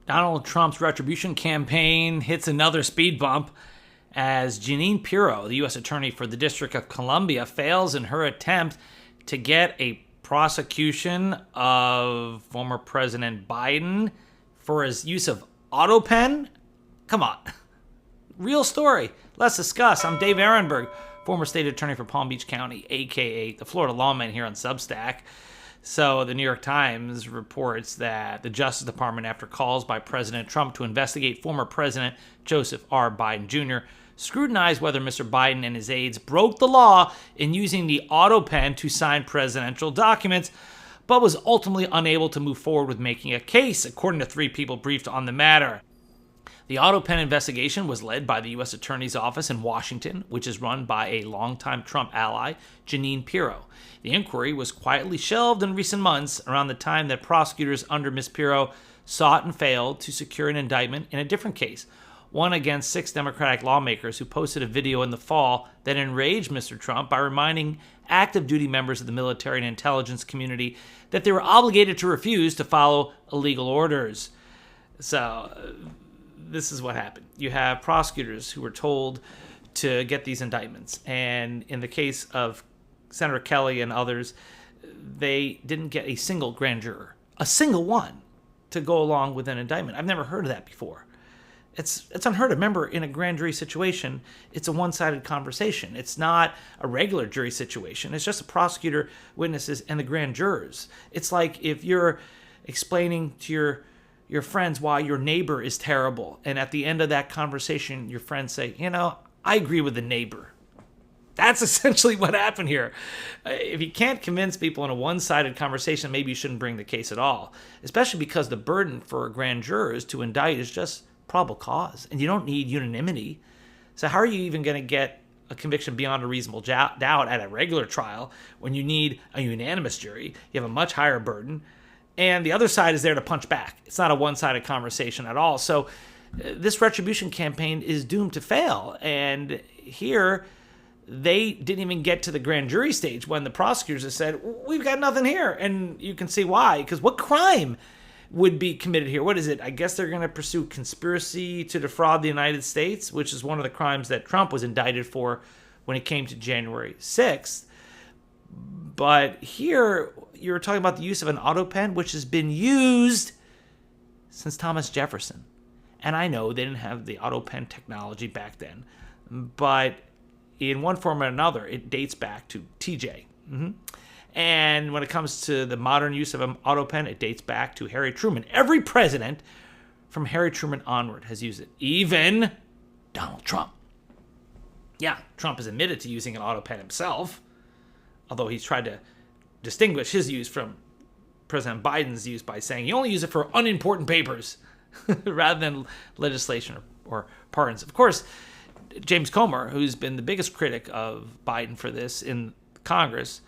Donald Trump's retribution campaign hits another speed bump as Jeanine Pirro, the U.S. Attorney for the District of Columbia, fails in her attempt to get a prosecution of former President Biden for his use of Autopen. Come on. Real story. Let's discuss. I'm Dave Ehrenberg, former state attorney for Palm Beach County, a.k.a. the Florida Lawman here on Substack. So the New York Times reports that the Justice Department, after calls by President Trump to investigate former President Joseph R. Biden Jr., scrutinized whether Mr. Biden and his aides broke the law in using the Autopen to sign presidential documents, but was ultimately unable to move forward with making a case, according to 3 people briefed on the matter. The Autopen investigation was led by the U.S. Attorney's Office in Washington, which is run by a longtime Trump ally, Jeanine Pirro. The inquiry was quietly shelved in recent months around the time that prosecutors under Ms. Pirro sought and failed to secure an indictment in a different case, one against 6 Democratic lawmakers who posted a video in the fall that enraged Mr. Trump by reminding active duty members of the military and intelligence community that they were obligated to refuse to follow illegal orders. So this is what happened. You have prosecutors who were told to get these indictments. And in the case of Senator Kelly and others, they didn't get a single grand juror, a single one, to go along with an indictment. I've never heard of that before. It's unheard of. Remember, in a grand jury situation, it's a one-sided conversation. It's not a regular jury situation. It's just the prosecutor, witnesses, and the grand jurors. It's like if you're explaining to your friends why your neighbor is terrible, and at the end of that conversation, your friends say, I agree with the neighbor. That's essentially what happened here. If you can't convince people in a one-sided conversation, maybe you shouldn't bring the case at all, especially because the burden for grand jurors to indict is just probable cause, and you don't need unanimity. So how are you even going to get a conviction beyond a reasonable doubt at a regular trial when you need a unanimous jury? You have a much higher burden, and the other side is there to punch back. It's not a one-sided conversation at all. So this retribution campaign is doomed to fail, and here they didn't even get to the grand jury stage when the prosecutors have said, we've got nothing here, and you can see why, because what crime would be committed here? What is it? I guess they're going to pursue conspiracy to defraud the United States, which is one of the crimes that Trump was indicted for when it came to January 6th. But here, you're talking about the use of an Autopen, which has been used since Thomas Jefferson. And I know they didn't have the Autopen technology back then, but in one form or another, it dates back to TJ. And when it comes to the modern use of an Autopen, it dates back to Harry Truman. Every president from Harry Truman onward has used it, even Donald Trump. Yeah, Trump has admitted to using an Autopen himself, although he's tried to distinguish his use from President Biden's use by saying he only uses it for unimportant papers rather than legislation or pardons. Of course, James Comer, who's been the biggest critic of Biden for this in Congress,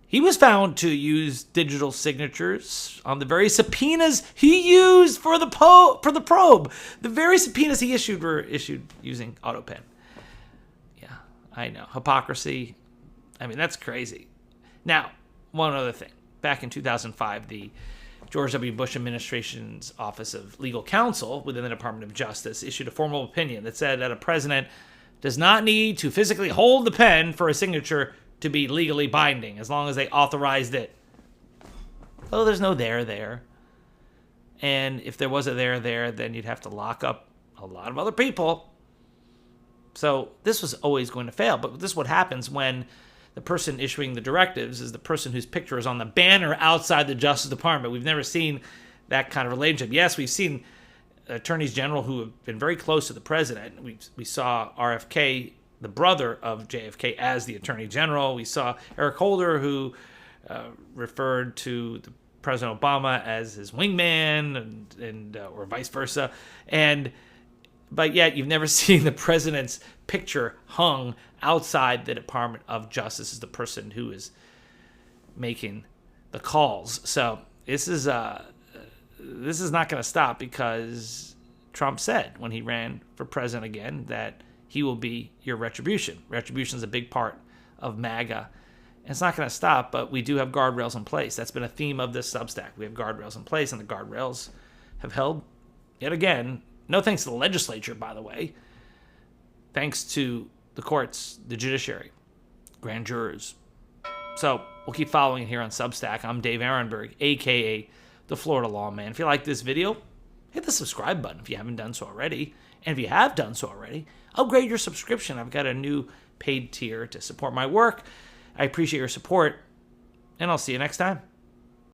he was found to use digital signatures on the very subpoenas he used for the probe. The very subpoenas he issued were issued using Autopen. Yeah, I know. Hypocrisy. I mean, that's crazy. Now, one other thing. Back in 2005, the George W. Bush administration's Office of Legal Counsel within the Department of Justice issued a formal opinion that said that a president does not need to physically hold the pen for a signature to be legally binding, as long as they authorized it. Oh, there's no there. And if there was a there, then you'd have to lock up a lot of other people. So this was always going to fail. But this is what happens when the person issuing the directives is the person whose picture is on the banner outside the Justice Department. We've never seen that kind of relationship. Yes, we've seen attorneys general who have been very close to the president. We saw RFK, the brother of JFK, as the attorney general. We saw Eric Holder, who referred to the President Obama as his wingman, and or vice versa. But yet you've never seen the president's picture hung outside the Department of Justice as the person who is making the calls. So this is not going to stop, because Trump said when he ran for president again that he will be your retribution. Retribution is a big part of MAGA. And it's not going to stop, but we do have guardrails in place. That's been a theme of this Substack. We have guardrails in place, and the guardrails have held yet again, no thanks to the legislature, by the way, thanks to the courts, the judiciary, grand jurors. So we'll keep following it here on Substack. I'm Dave Ehrenberg, a.k.a. the Florida Lawman. If you like this video, hit the subscribe button if you haven't done so already. And if you have done so already, upgrade your subscription. I've got a new paid tier to support my work. I appreciate your support, and I'll see you next time.